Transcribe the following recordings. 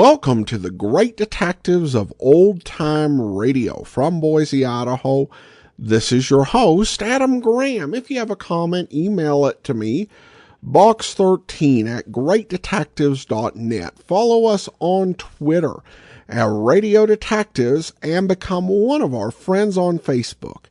Welcome to the Great Detectives of Old Time Radio from Boise, Idaho. This is your host, Adam Graham. If you have a comment, email it to me, box13@greatdetectives.net. Follow us on Twitter at Radio Detectives and become one of our friends on Facebook.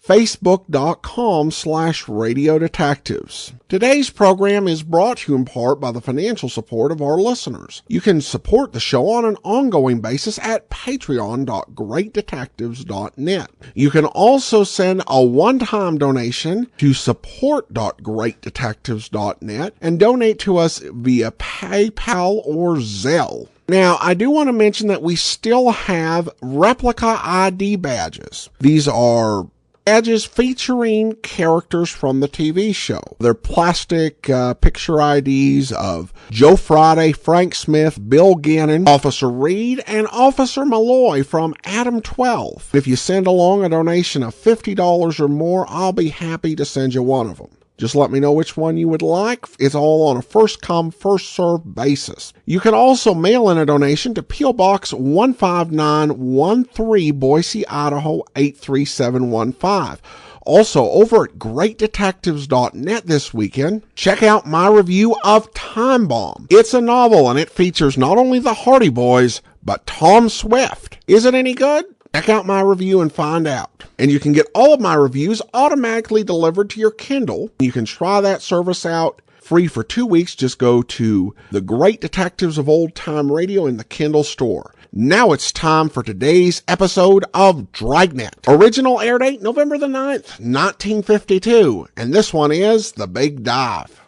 Facebook.com/Radio Detectives. Today's program is brought to you in part by the financial support of our listeners. You can support the show on an ongoing basis at patreon.greatdetectives.net. You can also send a one-time donation to support.greatdetectives.net and donate to us via PayPal or Zelle. Now, I do want to mention that we still have replica ID badges. These are badges featuring characters from the TV show. They're plastic picture IDs of Joe Friday, Frank Smith, Bill Gannon, Officer Reed, and Officer Malloy from Adam 12. If you send along a donation of $50 or more, I'll be happy to send you one of them. Just let me know which one you would like. It's all on a first-come, first-served basis. You can also mail in a donation to P.O. Box 15913, Boise, Idaho 83715. Also, over at greatdetectives.net this weekend, check out my review of Time Bomb. It's a novel, and it features not only the Hardy Boys, but Tom Swift. Is it any good? Check out my review and find out. And you can get all of my reviews automatically delivered to your Kindle. You can try that service out free for 2 weeks. Just go to The Great Detectives of Old Time Radio in the Kindle store. Now it's time for today's episode of Dragnet. Original air date November the 9th, 1952. And this one is The Big Dive.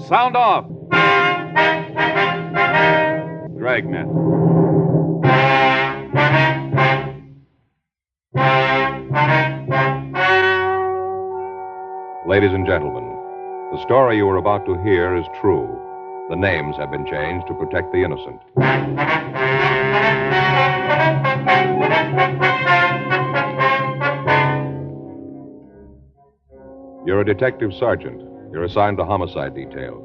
Sound off. Dragnet. Ladies and gentlemen, the story you are about to hear is true. The names have been changed to protect the innocent. You're a detective sergeant. You're assigned to homicide detail.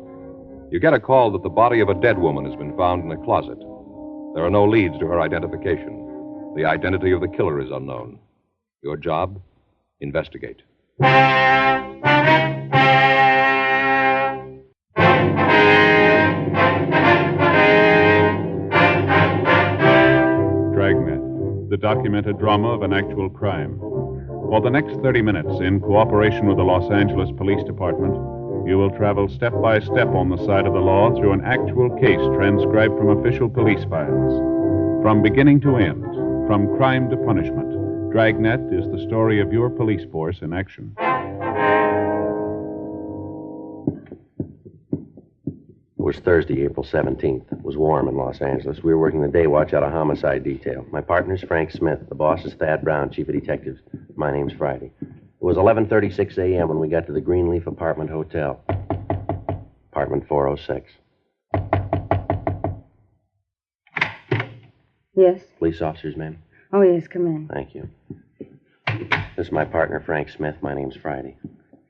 You get a call that the body of a dead woman has been found in a closet. There are no leads to her identification. The identity of the killer is unknown. Your job? Investigate. Dragnet, the documented drama of an actual crime. For the next 30 minutes, in cooperation with the Los Angeles Police Department, you will travel step by step on the side of the law through an actual case transcribed from official police files. From beginning to end, from crime to punishment, Dragnet is the story of your police force in action. It was Thursday, April 17th. It was warm in Los Angeles. We were working the day watch out of homicide detail. My partner's Frank Smith. The boss is Thad Brown, chief of detectives. My name's Friday. It was 11:36 a.m. when we got to the Greenleaf Apartment Hotel. Apartment 406. Yes? Police officers, ma'am. Oh, yes, come in. Thank you. This is my partner, Frank Smith. My name's Friday.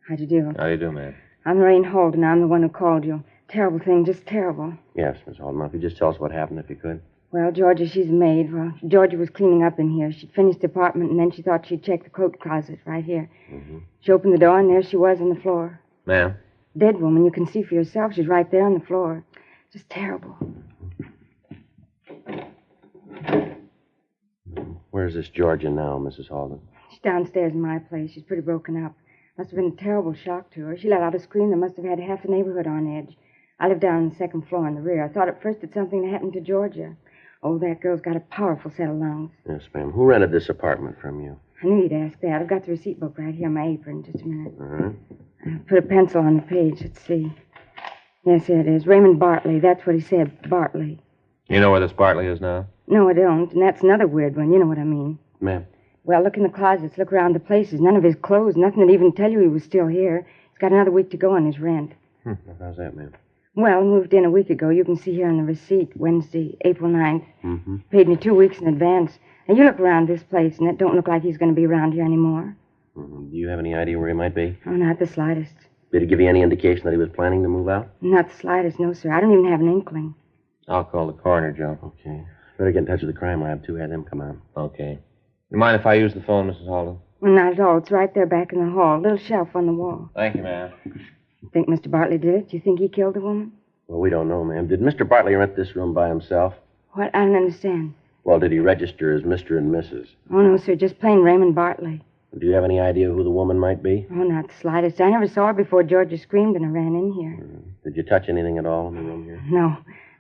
How'd you do? How do you do, ma'am? I'm Lorraine Holden. I'm the one who called you. Terrible thing, just terrible. Yes, Miss Holden. If you just tell us what happened, if you could. Well, Georgia, she's a maid. Well, Georgia was cleaning up in here. She'd finished the apartment, and then she thought she'd check the coat closet right here. Mm-hmm. She opened the door, and there she was on the floor. Ma'am? Dead woman. You can see for yourself. She's right there on the floor. Just terrible. Where's this Georgia now, Mrs. Holden? She's downstairs in my place. She's pretty broken up. Must have been a terrible shock to her. She let out a scream that must have had half the neighborhood on edge. I live down on the second floor in the rear. I thought at first it's something that happened to Georgia. Oh, that girl's got a powerful set of lungs. Yes, ma'am. Who rented this apartment from you? I knew you'd ask that. I've got the receipt book right here on my apron. Just a minute. All right. I put a pencil on the page. Let's see. Yes, here it is. Raymond Bartley. That's what he said. Bartley. You know where this Bartley is now? No, I don't. And that's another weird one. You know what I mean. Ma'am? Well, look in the closets. Look around the places. None of his clothes. Nothing that'd even tell you he was still here. He's got another week to go on his rent. How's that, ma'am? Well, moved in a week ago. You can see here on the receipt, Wednesday, April 9th. Mm-hmm. Paid me 2 weeks in advance. Now, you look around this place, and it don't look like he's going to be around here anymore. Mm-hmm. Do you have any idea where he might be? Oh, not the slightest. Did he give you any indication that he was planning to move out? Not the slightest, no, sir. I don't even have an inkling. I'll call the coroner, Joe. Okay. Better get in touch with the crime lab, too. Have them come out. Okay. You mind if I use the phone, Mrs. Holden? Well, not at all. It's right there back in the hall. A little shelf on the wall. Thank you, ma'am. You think Mr. Bartley did it? Do you think he killed the woman? Well, we don't know, ma'am. Did Mr. Bartley rent this room by himself? What? I don't understand. Well, did he register as Mr. and Mrs.? Oh, no, sir. Just plain Raymond Bartley. Do you have any idea who the woman might be? Oh, not the slightest. I never saw her before Georgia screamed and I ran in here. Did you touch anything at all in the room here? No.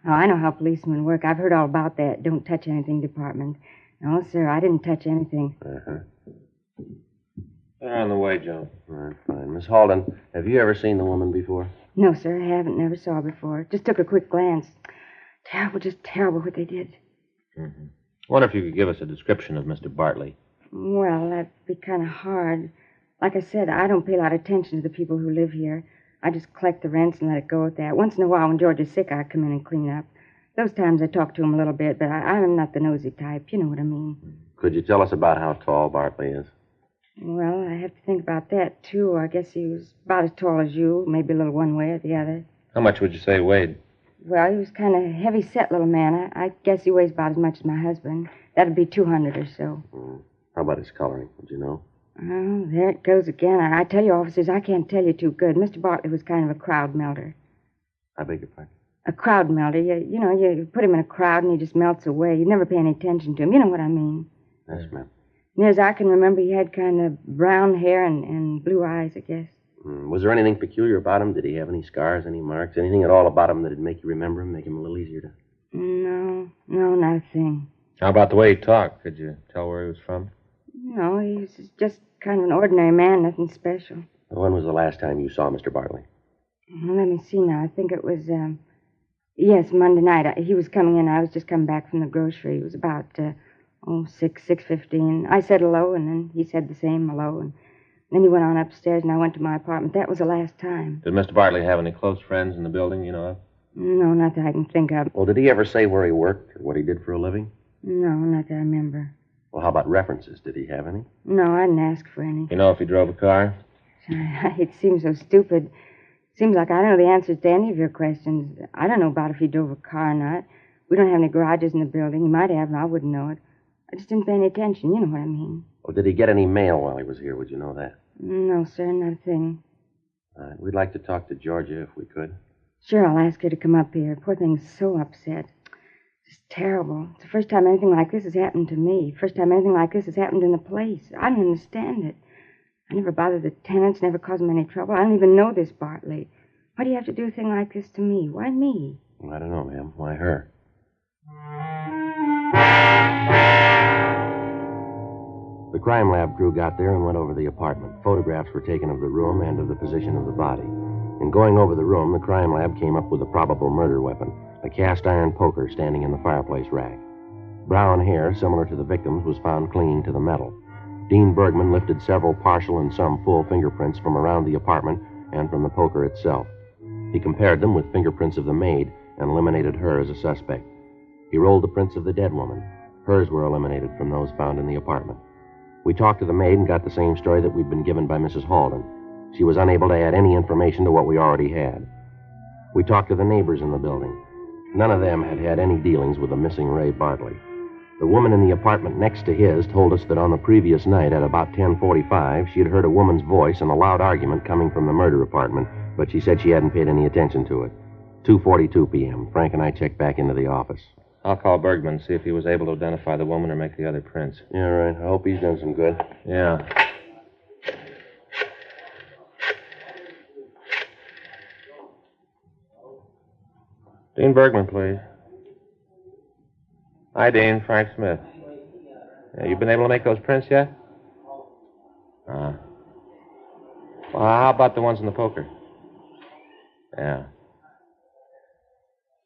Oh, I know how policemen work. I've heard all about that. Don't touch anything department. No, sir, I didn't touch anything. They're on the way, Joe. All right, fine. Miss Holden, have you ever seen the woman before? No, sir, I haven't. Never saw her before. Just took a quick glance. Terrible, just terrible what they did. Mm-hmm. Wonder if you could give us a description of Mr. Bartley. Well, that'd be kind of hard. Like I said, I don't pay a lot of attention to the people who live here. I just collect the rents and let it go at that. Once in a while, when George is sick, I come in and clean up. Those times I talk to him a little bit, but I'm not the nosy type. You know what I mean. Could you tell us about how tall Bartley is? Well, I have to think about that, too. I guess he was about as tall as you, maybe a little one way or the other. How much would you say he weighed? Well, he was kind of heavy-set little man. I guess he weighs about as much as my husband. That'd be 200 or so. How about his coloring? Would you know? Oh, there it goes again. I tell you, officers, I can't tell you too good. Mr. Bartley was kind of a crowd melter. I beg your pardon? A crowd melter. You put him in a crowd and he just melts away. You never pay any attention to him. You know what I mean. Yes, ma'am. Near as I can remember, he had kind of brown hair and blue eyes, I guess. Was there anything peculiar about him? Did he have any scars, any marks, anything at all about him that'd make you remember him, make him a little easier to... No, not a thing. How about the way he talked? Could you tell where he was from? No, he was just kind of an ordinary man, nothing special. When was the last time you saw Mr. Bartley? Well, let me see now. I think it was, yes, Monday night. He was coming in. I was just coming back from the grocery. It was about, 6:15. I said hello, and then he said the same hello, and then he went on upstairs, and I went to my apartment. That was the last time. Did Mr. Bartley have any close friends in the building, you know of? No, not that I can think of. Well, did he ever say where he worked or what he did for a living? No, not that I remember. Well, how about references? Did he have any? No, I didn't ask for any. You know if he drove a car? It seems so stupid. Seems like I don't know the answers to any of your questions. I don't know about if he drove a car or not. We don't have any garages in the building. He might have, and I wouldn't know it. I just didn't pay any attention. You know what I mean. Well, did he get any mail while he was here? Would you know that? No, sir, not a thing. All right. We'd like to talk to Georgia if we could. Sure, I'll ask her to come up here. Poor thing's so upset. It's terrible. It's the first time anything like this has happened to me. First time anything like this has happened in the place. I don't understand it. I never bothered the tenants, never caused them any trouble. I don't even know this Bartley. Why do you have to do a thing like this to me? Why me? Well, I don't know, ma'am. Why her? The crime lab crew got there and went over the apartment. Photographs were taken of the room and of the position of the body. In going over the room, the crime lab came up with a probable murder weapon, a cast-iron poker standing in the fireplace rack. Brown hair, similar to the victim's, was found clinging to the metal. Dean Bergman lifted several partial and some full fingerprints from around the apartment and from the poker itself. He compared them with fingerprints of the maid and eliminated her as a suspect. He rolled the prints of the dead woman. Hers were eliminated from those found in the apartment. We talked to the maid and got the same story that we'd been given by Mrs. Halden. She was unable to add any information to what we already had. We talked to the neighbors in the building. None of them had had any dealings with the missing Ray Bartley. The woman in the apartment next to his told us that on the previous night at about 10:45, she had heard a woman's voice and a loud argument coming from the murder apartment, but she said she hadn't paid any attention to it. 2:42 p.m. Frank and I checked back into the office. I'll call Bergman, see if he was able to identify the woman or make the other prints. Yeah, right. I hope he's done some good. Yeah. Dean Bergman, please. Hi, Dean. Frank Smith. Yeah, you been able to make those prints yet? Well, how about the ones in the poker? Yeah.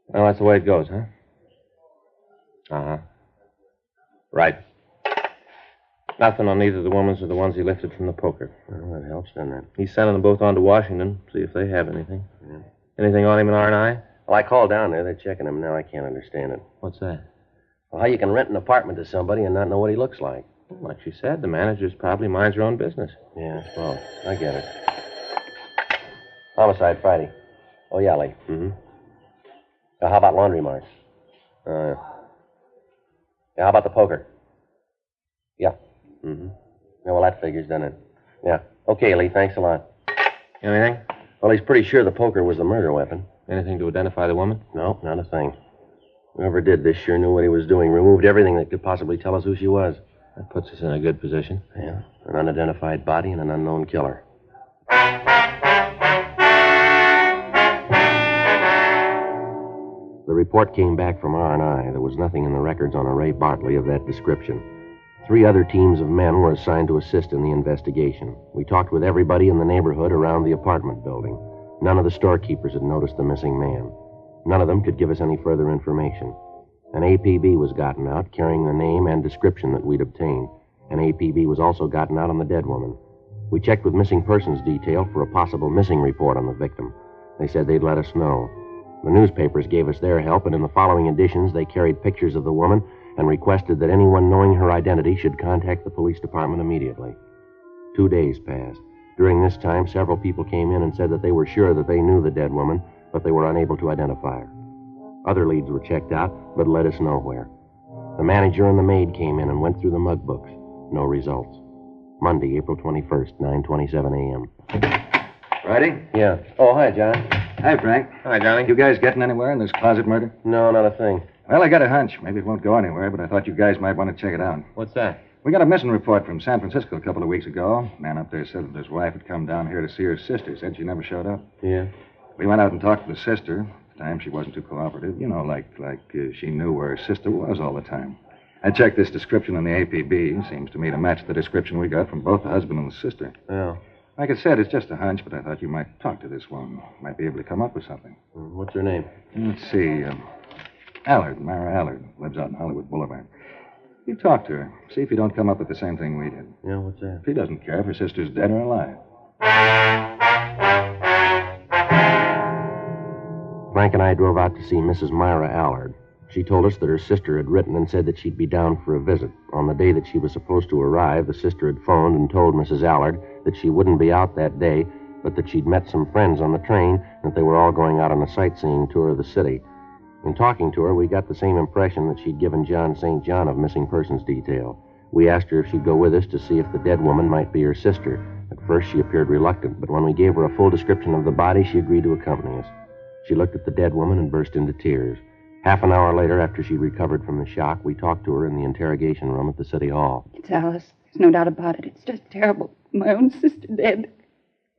Well, that's the way it goes, huh? Uh-huh. Right. Nothing on either the woman's or the ones he lifted from the poker. Well, that helps, doesn't it? He's sending them both on to Washington, see if they have anything. Yeah. Anything on him in R&I? Well, I called down there. They're checking him now. I can't understand it. What's that? Well, how you can rent an apartment to somebody and not know what he looks like. Well, like she said, the manager's probably minds her own business. Yeah, well, I get it. Homicide, Friday. Oh, yeah, Lee. Mm-hmm. How about laundry marks? Yeah, how about the poker? Yeah. Mm-hmm. Yeah, well, that figures, doesn't it? Yeah. Okay, Lee, thanks a lot. Anything? Well, he's pretty sure the poker was the murder weapon. Anything to identify the woman? No, not a thing. Whoever did this sure knew what he was doing. Removed everything that could possibly tell us who she was. That puts us in a good position. Yeah, an unidentified body and an unknown killer. The report came back from R&I. There was nothing in the records on a Ray Bartley of that description. 3 other teams of men were assigned to assist in the investigation. We talked with everybody in the neighborhood around the apartment building. None of the storekeepers had noticed the missing man. None of them could give us any further information. An APB was gotten out carrying the name and description that we'd obtained. An APB was also gotten out on the dead woman. We checked with missing persons detail for a possible missing report on the victim. They said they'd let us know. The newspapers gave us their help, and in the following editions, they carried pictures of the woman and requested that anyone knowing her identity should contact the police department immediately. 2 days passed. During this time, several people came in and said that they were sure that they knew the dead woman, but they were unable to identify her. Other leads were checked out, but led us nowhere. The manager and the maid came in and went through the mug books. No results. Monday, April 21st, 9:27 a.m. Friday? Yeah. Oh, hi, John. Hi, Frank. Hi, Johnny. You guys getting anywhere in this closet murder? No, not a thing. Well, I got a hunch. Maybe it won't go anywhere, but I thought you guys might want to check it out. What's that? We got a missing report from San Francisco a couple of weeks ago. Man up there said that his wife had come down here to see her sister. Said she never showed up. Yeah? We went out and talked to the sister. At the time, she wasn't too cooperative. You know, like she knew where her sister was all the time. I checked this description in the APB. Seems to me to match the description we got from both the husband and the sister. Yeah. Like I said, it's just a hunch, but I thought you might talk to this one. Might be able to come up with something. What's her name? Let's see. Allard, Myra Allard. Lives out in Hollywood Boulevard. You talk to her. See if you don't come up with the same thing we did. Yeah, what's that? She doesn't care if her sister's dead or alive. Frank and I drove out to see Mrs. Myra Allard. She told us that her sister had written and said that she'd be down for a visit. On the day that she was supposed to arrive, the sister had phoned and told Mrs. Allard that she wouldn't be out that day, but that she'd met some friends on the train and that they were all going out on a sightseeing tour of the city. In talking to her, we got the same impression that she'd given John St. John of missing persons detail. We asked her if she'd go with us to see if the dead woman might be her sister. At first, she appeared reluctant, but when we gave her a full description of the body, she agreed to accompany us. She looked at the dead woman and burst into tears. Half an hour later, after she recovered from the shock, we talked to her in the interrogation room at the city hall. It's Alice. There's no doubt about it. It's just terrible. My own sister dead.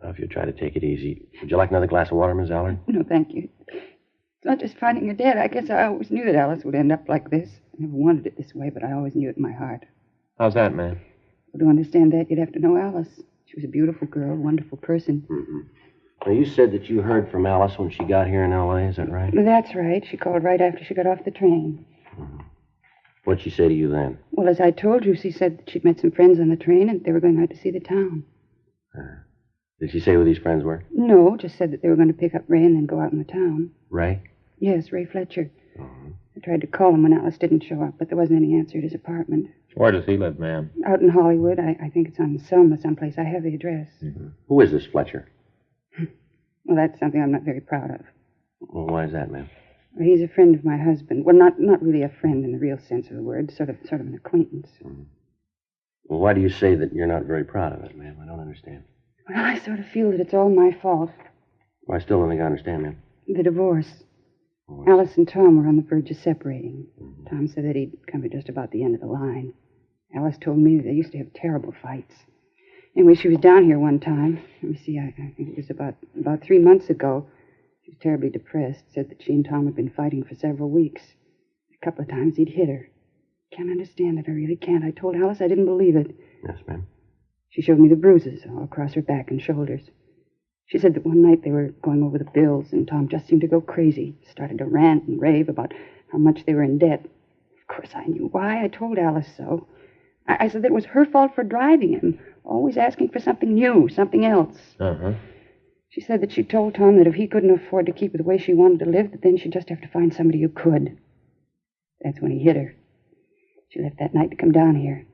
Now, if you try to take it easy, would you like another glass of water, Miss Allard? No, thank you. It's not just finding her dead. I guess I always knew that Alice would end up like this. I never wanted it this way, but I always knew it in my heart. How's that, man? Well, to understand that, you'd have to know Alice. She was a beautiful girl, a wonderful person. Mm-hmm. Now, you said that you heard from Alice when she got here in L.A., is that right? That's right. She called right after she got off the train. Mm-hmm. What'd she say to you then? Well, as I told you, she said that she'd met some friends on the train and they were going out to see the town. Did she say who these friends were? No, just said that they were going to pick up Ray and then go out in the town. Ray? Yes, Ray Fletcher. I tried to call him when Alice didn't show up, but there wasn't any answer at his apartment. Where does he live, ma'am? Out in Hollywood. I think it's on Selma someplace. I have the address. Mm-hmm. Who is this Fletcher? Well, that's something I'm not very proud of. Well, why is that, ma'am? Well, he's a friend of my husband. Well, not really a friend in the real sense of the word. Sort of an acquaintance. Mm-hmm. Well, why do you say that you're not very proud of it, ma'am? I don't understand. Well, I sort of feel that it's all my fault. Well, I still don't think I understand, ma'am. The divorce. Alice and Tom were on the verge of separating. Mm-hmm. Tom said that he'd come to just about the end of the line. Alice told me that they used to have terrible fights. Anyway, she was down here one time. Let me see, I think it was about 3 months ago. She was terribly depressed. Said that she and Tom had been fighting for several weeks. A couple of times he'd hit her. Can't understand it. I really can't. I told Alice I didn't believe it. Yes, ma'am. She showed me the bruises all across her back and shoulders. She said that one night they were going over the bills, and Tom just seemed to go crazy. Started to rant and rave about how much they were in debt. Of course, I knew why. I told Alice so. I said that it was her fault for driving him, always asking for something new, something else. Uh-huh. She said that she told Tom that if he couldn't afford to keep it the way she wanted to live, that then she'd just have to find somebody who could. That's when he hit her. She left that night to come down here.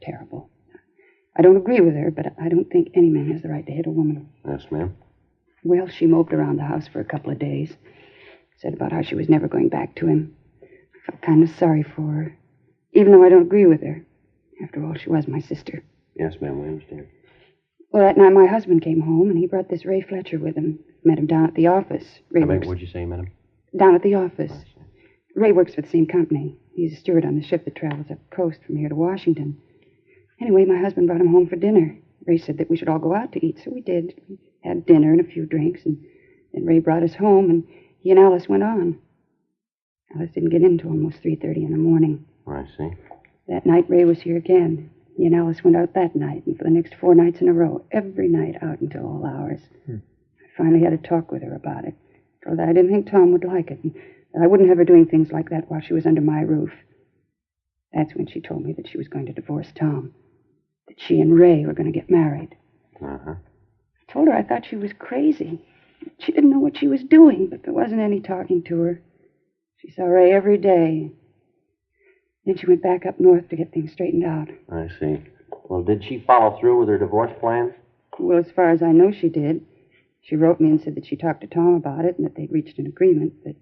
Terrible. I don't agree with her, but I don't think any man has the right to hit a woman. Yes, ma'am. Well, she moped around the house for a couple of days. Said about how she was never going back to him. I felt kind of sorry for her, even though I don't agree with her. After all, she was my sister. Yes, ma'am, we understand. Well, that night my husband came home, and he brought this Ray Fletcher with him. Met him down at the office. What'd you say, madam? Down at the office. Ray works for the same company. He's a steward on the ship that travels up coast from here to Washington. Anyway, my husband brought him home for dinner. Ray said that we should all go out to eat, so we did. We had dinner and a few drinks, and then Ray brought us home, and he and Alice went on. Alice didn't get in till almost 3:30 in the morning. I see. That night, Ray was here again. He and Alice went out that night, and for the next 4 nights in a row, every night out until all hours. I finally had a talk with her about it. Told her that I didn't think Tom would like it, and that I wouldn't have her doing things like that while she was under my roof. That's when she told me that she was going to divorce Tom, that she and Ray were going to get married. Uh-huh. I told her I thought she was crazy. She didn't know what she was doing, but there wasn't any talking to her. She saw Ray every day. Then she went back up north to get things straightened out. I see. Well, did she follow through with her divorce plans? Well, as far as I know, she did. She wrote me and said that she talked to Tom about it and that they'd reached an agreement, that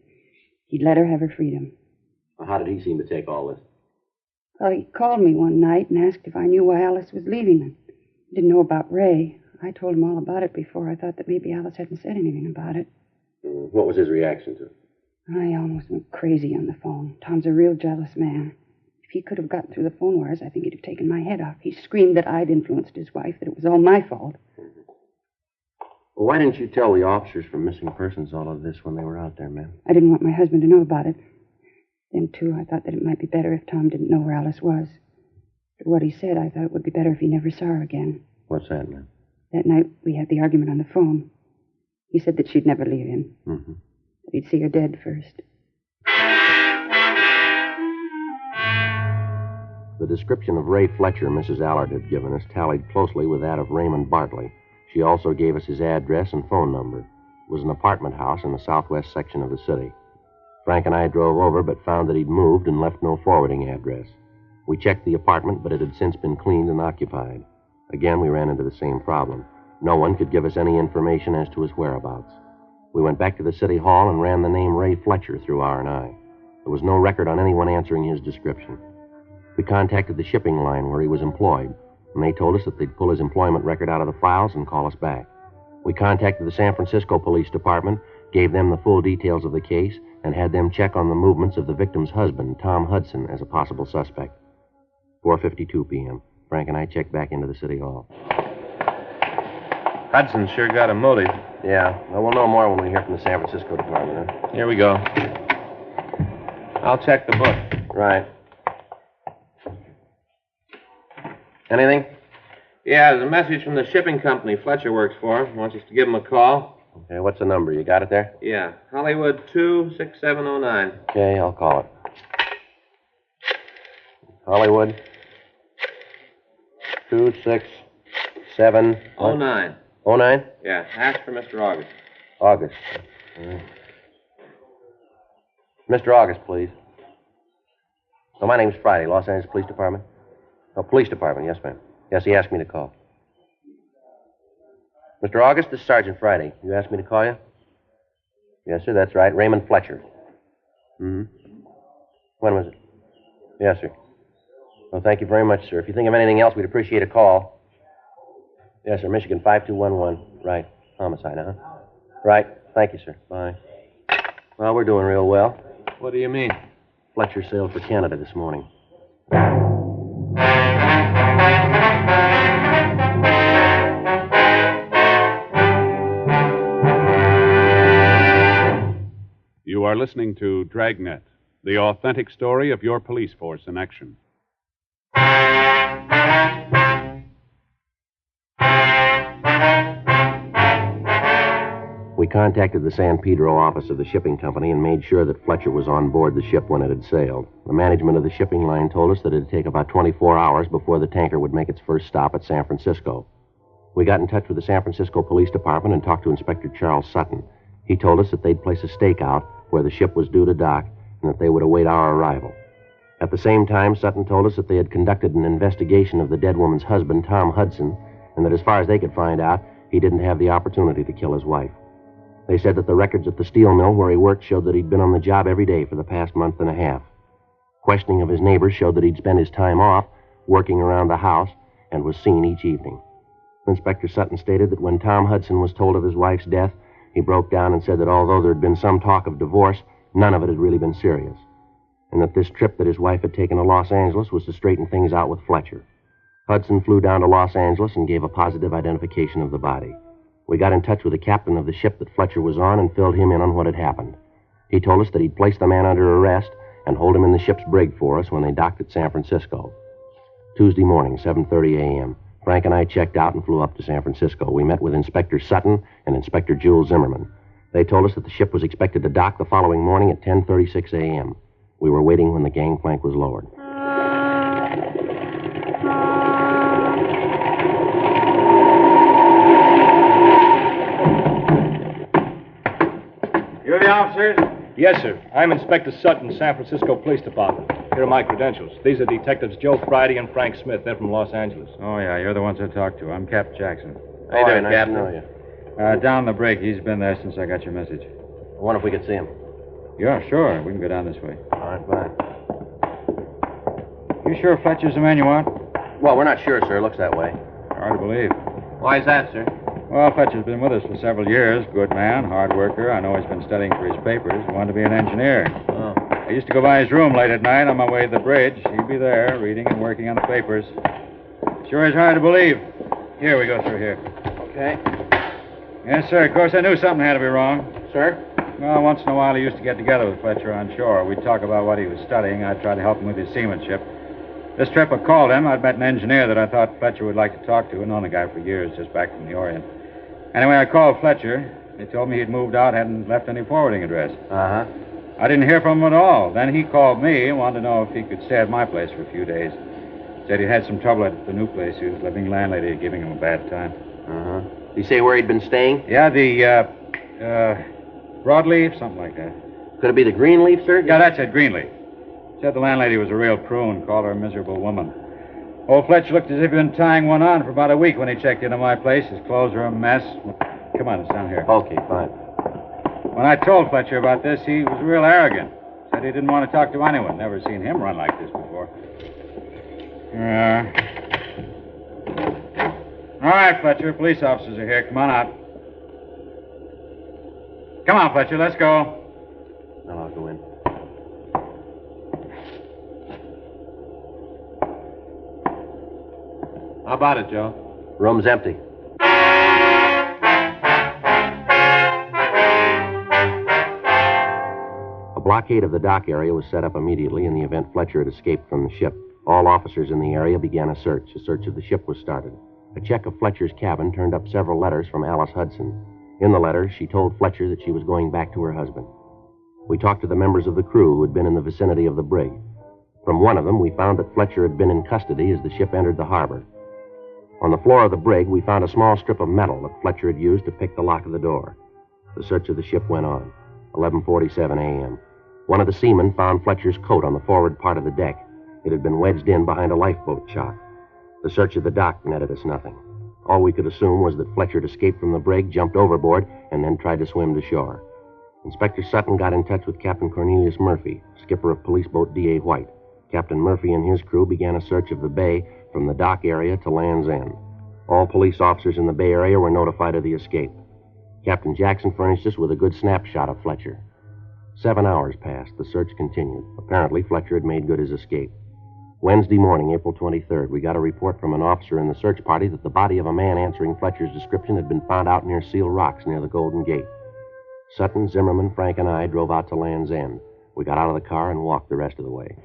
he'd let her have her freedom. Well, how did he seem to take all this? Well, he called me one night and asked if I knew why Alice was leaving him. He didn't know about Ray. I told him all about it before. I thought that maybe Alice hadn't said anything about it. What was his reaction to it? I almost went crazy on the phone. Tom's a real jealous man. If he could have gotten through the phone wires, I think he'd have taken my head off. He screamed that I'd influenced his wife, that it was all my fault. Well, why didn't you tell the officers from Missing Persons all of this when they were out there, ma'am? I didn't want my husband to know about it. Then, too, I thought that it might be better if Tom didn't know where Alice was. But what he said, I thought it would be better if he never saw her again. What's that, ma'am? That night, we had the argument on the phone. He said that she'd never leave him. Mm-hmm. That he'd see her dead first. The description of Ray Fletcher Mrs. Allard had given us tallied closely with that of Raymond Bartley. She also gave us his address and phone number. It was an apartment house in the southwest section of the city. Frank and I drove over, but found that he'd moved and left no forwarding address. We checked the apartment, but it had since been cleaned and occupied. Again, we ran into the same problem. No one could give us any information as to his whereabouts. We went back to the city hall and ran the name Ray Fletcher through R&I. There was no record on anyone answering his description. We contacted the shipping line where he was employed, and they told us that they'd pull his employment record out of the files and call us back. We contacted the San Francisco Police Department, gave them the full details of the case, and had them check on the movements of the victim's husband, Tom Hudson, as a possible suspect. 4:52 p.m. Frank and I checked back into the city hall. Hudson sure got a motive. Yeah, well, we'll know more when we hear from the San Francisco Department, huh? Here we go. I'll check the book. Right. Anything? Yeah, there's a message from the shipping company Fletcher works for. Wants us to give him a call. Okay, what's the number? You got it there? Yeah, Hollywood 26709. Okay, I'll call it. Hollywood 26709. 09? Yeah, ask for Mr. August. August. Mr. August, please. Oh, my name's Friday, Los Angeles Police Department. Oh, Police Department, yes, ma'am. Yes, he asked me to call. Mr. August, this is Sergeant Friday. You asked me to call you? Yes, sir, that's right. Raymond Fletcher. Mm-hmm. When was it? Yes, sir. Well, thank you very much, sir. If you think of anything else, we'd appreciate a call. Yes, sir, Michigan 5211. Right. Homicide, huh? Right. Thank you, sir. Bye. Well, we're doing real well. What do you mean? Fletcher sailed for Canada this morning. You are listening to Dragnet, the authentic story of your police force in action. We contacted the San Pedro office of the shipping company and made sure that Fletcher was on board the ship when it had sailed. The management of the shipping line told us that it'd take about 24 hours before the tanker would make its first stop at San Francisco. We got in touch with the San Francisco Police Department and talked to Inspector Charles Sutton. He told us that they'd place a stakeout where the ship was due to dock and that they would await our arrival. At the same time, Sutton told us that they had conducted an investigation of the dead woman's husband, Tom Hudson, and that as far as they could find out, he didn't have the opportunity to kill his wife. They said that the records at the steel mill where he worked showed that he'd been on the job every day for the past month and a half. Questioning of his neighbors showed that he'd spent his time off, working around the house, and was seen each evening. Inspector Sutton stated that when Tom Hudson was told of his wife's death, he broke down and said that although there had been some talk of divorce, none of it had really been serious, and that this trip that his wife had taken to Los Angeles was to straighten things out with Fletcher. Hudson flew down to Los Angeles and gave a positive identification of the body. We got in touch with the captain of the ship that Fletcher was on and filled him in on what had happened. He told us that he'd placed the man under arrest and hold him in the ship's brig for us when they docked at San Francisco. Tuesday morning, 7:30 a.m., Frank and I checked out and flew up to San Francisco. We met with Inspector Sutton and Inspector Jules Zimmerman. They told us that the ship was expected to dock the following morning at 10:36 a.m. We were waiting when the gangplank was lowered. You're the officers? Yes, sir. I'm Inspector Sutton, San Francisco Police Department. Here are my credentials. These are Detectives Joe Friday and Frank Smith. They're from Los Angeles. Oh, yeah, you're the ones I talked to. I'm Captain Jackson. How you doing, Captain? Nice to know you. Down the break. He's been there since I got your message. I wonder if we could see him. Yeah, sure. We can go down this way. All right, fine. You sure Fletcher's the man you want? Well, we're not sure, sir. Looks that way. Hard to believe. Why is that, sir? Well, Fletcher's been with us for several years. Good man, hard worker. I know he's been studying for his papers. Wanted to be an engineer. Oh. I used to go by his room late at night on my way to the bridge. He'd be there, reading and working on the papers. Sure is hard to believe. Here, we go through here. Okay. Yes, sir. Of course, I knew something had to be wrong. Sir? Well, once in a while, he used to get together with Fletcher on shore. We'd talk about what he was studying. I'd try to help him with his seamanship. This trip I called him. I'd met an engineer that I thought Fletcher would like to talk to. I'd known the guy for years, just back from the Orient. Anyway, I called Fletcher. He told me he'd moved out, hadn't left any forwarding address. Uh-huh. I didn't hear from him at all. Then he called me and wanted to know if he could stay at my place for a few days. Said he'd had some trouble at the new place he was living. Landlady was giving him a bad time. Uh-huh. Did he say where he'd been staying? Yeah, the, Broadleaf, something like that. Could it be the Greenleaf, sir? Yeah, that's it, Greenleaf. Said the landlady was a real prune, called her a miserable woman. Old Fletcher looked as if he'd been tying one on for about a week when he checked into my place. His clothes were a mess. Come on, it's down here. Okay, fine. When I told Fletcher about this, he was real arrogant. Said he didn't want to talk to anyone. Never seen him run like this before. All right, Fletcher. Police officers are here. Come on out. Come on, Fletcher. Let's go. No, I'll go in. How about it, Joe? Room's empty. A blockade of the dock area was set up immediately in the event Fletcher had escaped from the ship. All officers in the area began a search. A search of the ship was started. A check of Fletcher's cabin turned up several letters from Alice Hudson. In the letters, she told Fletcher that she was going back to her husband. We talked to the members of the crew who had been in the vicinity of the brig. From one of them, we found that Fletcher had been in custody as the ship entered the harbor. On the floor of the brig, we found a small strip of metal that Fletcher had used to pick the lock of the door. The search of the ship went on. 11:47 a.m. One of the seamen found Fletcher's coat on the forward part of the deck. It had been wedged in behind a lifeboat chock. The search of the dock netted us nothing. All we could assume was that Fletcher had escaped from the brig, jumped overboard, and then tried to swim to shore. Inspector Sutton got in touch with Captain Cornelius Murphy, skipper of police boat D.A. White. Captain Murphy and his crew began a search of the bay from the dock area to Land's End. All police officers in the bay area were notified of the escape. Captain Jackson furnished us with a good snapshot of Fletcher. 7 hours passed. The search continued. Apparently, Fletcher had made good his escape. Wednesday morning, April 23rd, we got a report from an officer in the search party that the body of a man answering Fletcher's description had been found out near Seal Rocks near the Golden Gate. Sutton, Zimmerman, Frank, and I drove out to Land's End. We got out of the car and walked the rest of the way.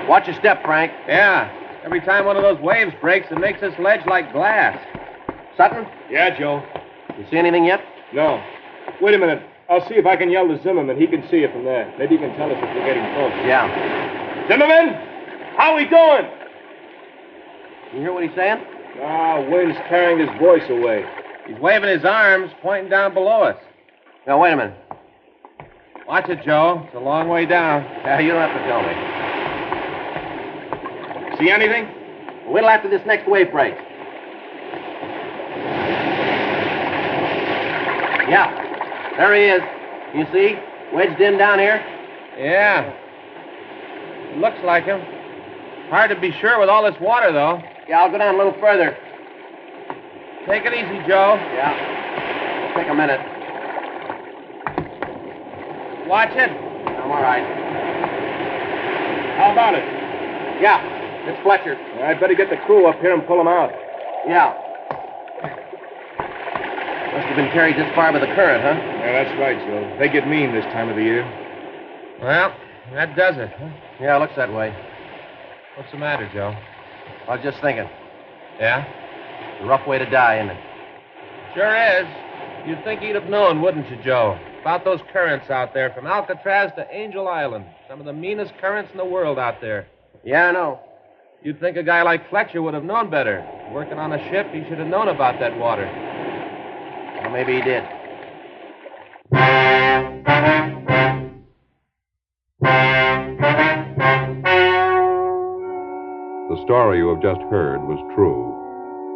Watch your step, Frank. Yeah. Every time one of those waves breaks, it makes this ledge like glass. Sutton? Yeah, Joe. You see anything yet? No. Wait a minute. I'll see if I can yell to Zimmerman. He can see it from there. Maybe he can tell us if we're getting close. Yeah. Zimmerman! How we doing? You hear what he's saying? Wind's carrying his voice away. He's waving his arms, pointing down below us. Now, wait a minute. Watch it, Joe. It's a long way down. Yeah, you don't have to tell me. See anything? Wait till after this next wave breaks. Yeah, there he is. You see? Wedged in down here? Yeah. It looks like him. Hard to be sure with all this water, though. Yeah, I'll go down a little further. Take it easy, Joe. Yeah. It'll take a minute. Watch it. I'm all right. How about it? Yeah, it's Fletcher. I'd better get the crew up here and pull him out. Yeah. Must have been carried this far by the current, huh? Yeah, that's right, Joe. They get mean this time of the year. Well, that does it, huh? Yeah, it looks that way. What's the matter, Joe? I was just thinking. Yeah? It's a rough way to die, isn't it? Sure is. You'd think he'd have known, wouldn't you, Joe? About those currents out there from Alcatraz to Angel Island. Some of the meanest currents in the world out there. Yeah, I know. You'd think a guy like Fletcher would have known better. Working on a ship, he should have known about that water. Well, maybe he did. The story you have just heard was true.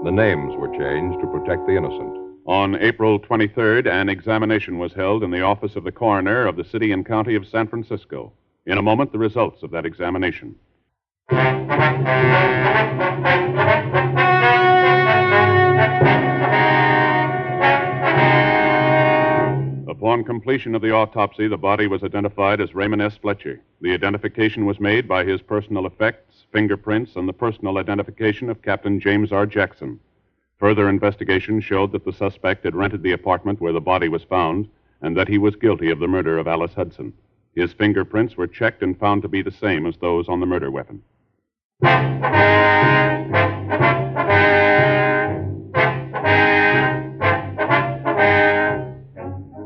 The names were changed to protect the innocent. On April 23rd, an examination was held in the office of the coroner of the city and county of San Francisco. In a moment, the results of that examination. Upon completion of the autopsy, the body was identified as Raymond S. Fletcher. The identification was made by his personal effects, fingerprints, and the personal identification of Captain James R. Jackson. Further investigation showed that the suspect had rented the apartment where the body was found and that he was guilty of the murder of Alice Hudson. His fingerprints were checked and found to be the same as those on the murder weapon.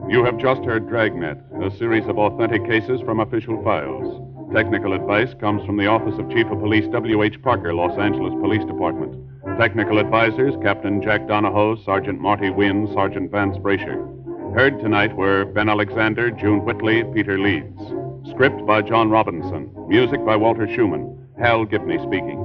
You have just heard Dragnet, a series of authentic cases from official files. Technical advice comes from the Office of Chief of Police W.H. Parker, Los Angeles Police Department. Technical advisors, Captain Jack Donahoe, Sergeant Marty Wynn, Sergeant Vance Brasher. Heard tonight were Ben Alexander, June Whitley, Peter Leeds. Script by John Robinson. Music by Walter Schumann. Hal Gibney speaking.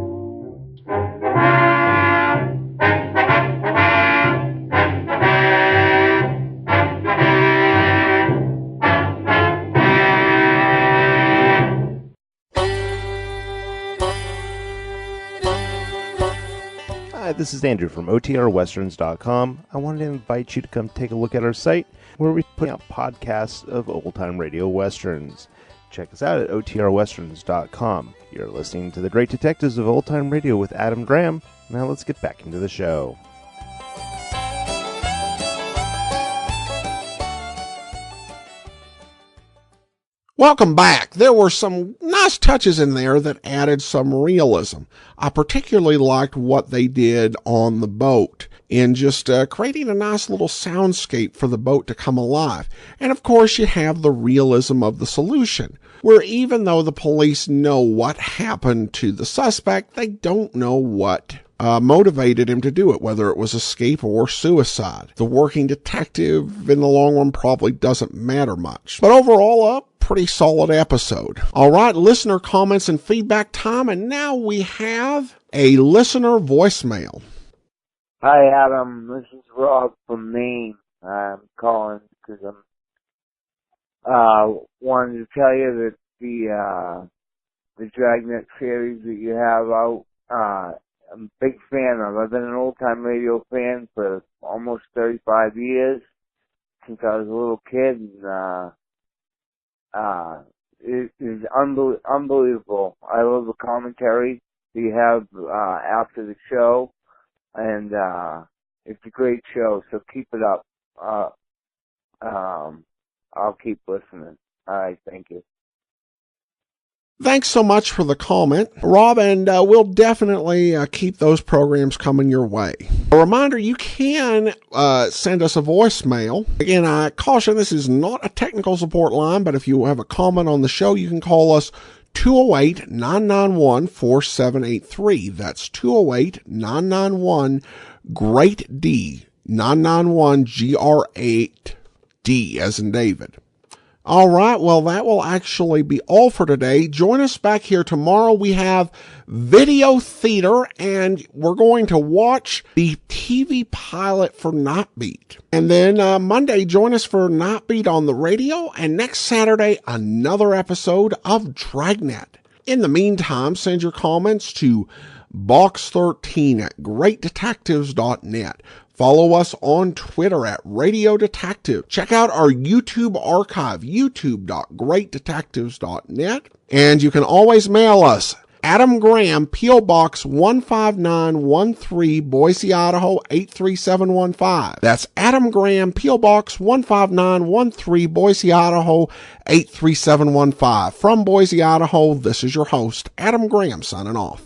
Hi, this is Andrew from OTRWesterns.com. I wanted to invite you to come take a look at our site where we put out podcasts of old-time radio westerns. Check us out at OTRWesterns.com. You're listening to The Great Detectives of Old Time Radio with Adam Graham. Now let's get back into the show. Welcome back. There were some nice touches in there that added some realism. I particularly liked what they did on the boat in just creating a nice little soundscape for the boat to come alive. And of course you have the realism of the solution, where even though the police know what happened to the suspect, they don't know what motivated him to do it, whether it was escape or suicide. The working detective in the long run probably doesn't matter much. But overall, a pretty solid episode. All right, listener comments and feedback time, and now we have a listener voicemail. Hi, Adam. This is Rob from Maine. I'm calling because I'm wanted to tell you that the Dragnet series that you have out, I'm a big fan of. I've been an old-time radio fan for almost 35 years, since I was a little kid, and it is unbelievable. I love the commentary that you have after the show, and it's a great show, so keep it up. I'll keep listening. All right, thank you. Thanks so much for the comment, Rob, and we'll definitely keep those programs coming your way. A reminder, you can send us a voicemail. Again, I caution this is not a technical support line, but if you have a comment on the show, you can call us 208-991-4783. That's 208-991-GREAT-D, 991-GR8-D as in David. All right, well, that will actually be all for today. Join us back here tomorrow. We have video theater, and we're going to watch the TV pilot for Nightbeat. And then Monday, join us for Nightbeat on the radio, and next Saturday, another episode of Dragnet. In the meantime, send your comments to box13@greatdetectives.net. Follow us on Twitter at Radio Detective. Check out our YouTube archive, youtube.greatdetectives.net. And you can always mail us. Adam Graham, P.O. Box 15913, Boise, Idaho 83715. That's Adam Graham, P.O. Box 15913, Boise, Idaho 83715. From Boise, Idaho, this is your host, Adam Graham, signing off.